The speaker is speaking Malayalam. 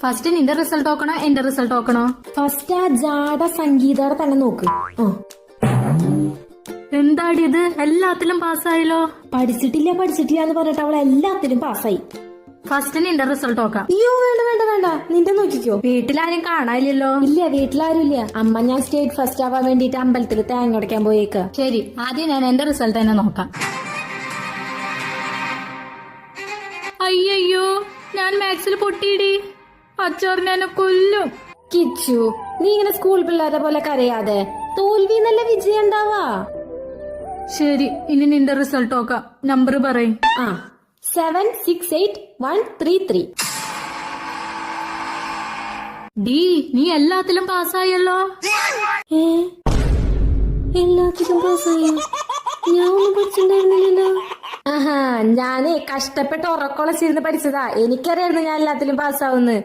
ഫസ്റ്റ് നിന്റെ റിസൾട്ട് നോക്കണോ എന്റെ റിസൾട്ട് നോക്കണോ? ഫസ്റ്റ് ആ ജാട സംഗീതയുടെ തന്നെ നോക്ക്. എന്താടി ഇത്, എല്ലാത്തിലും പാസ്സായല്ലോ. പഠിച്ചിട്ടില്ല എന്ന് പറഞ്ഞിട്ട് അവൾ എല്ലാത്തിലും പാസ്സായി. ഫസ്റ്റ് നിന്റെ റിസൾട്ട് നോക്കാം. അയ്യോ വേണ്ട വേണ്ട വേണ്ട, നിന്റെ നോക്കിക്കോ. വീട്ടിലാരും കാണാനില്ലല്ലോ. ഇല്ല, വീട്ടിലാരും ഇല്ല. അമ്മ ഞാൻ സ്റ്റേറ്റ് ഫസ്റ്റ് ആവാൻ വേണ്ടിട്ട് അമ്പലത്തിൽ തേങ്ങ ഉടയ്ക്കാൻ പോയേക്ക. ശരി, ആദ്യം ഞാൻ എന്റെ റിസൾട്ട് തന്നെ നോക്കാം. അയ്യോ, ഞാൻ മാത്സിൽ പൊട്ടിയിടി. അച്ചോറിനെ എന്നെ കൊല്ലും. കിച്ചു, നീ ഇങ്ങനെ സ്കൂൾ പിള്ളേരെ പോലെ കരയാതെ. തോൽവി നല്ല വിജയം ഉണ്ടാവാ. ശരി, ഇനി നിന്റെ റിസൾട്ട് നോക്കാം. നമ്പർ പറയും. 768133. ഡി, നീ എല്ലാത്തിലും പാസ്സായല്ലോ. എല്ലാത്തിലും പാസ്സായോ? ഞാൻ ഒന്നും പഠിച്ചിട്ടുണ്ടായിരുന്നില്ലല്ലോ. ഞാനേ കഷ്ടപ്പെട്ട് ഉറക്കൊളച്ചിരുന്ന് പഠിച്ചതാ. എനിക്കറിയായിരുന്നു ഞാൻ എല്ലാത്തിലും പാസ്സാവുന്ന്.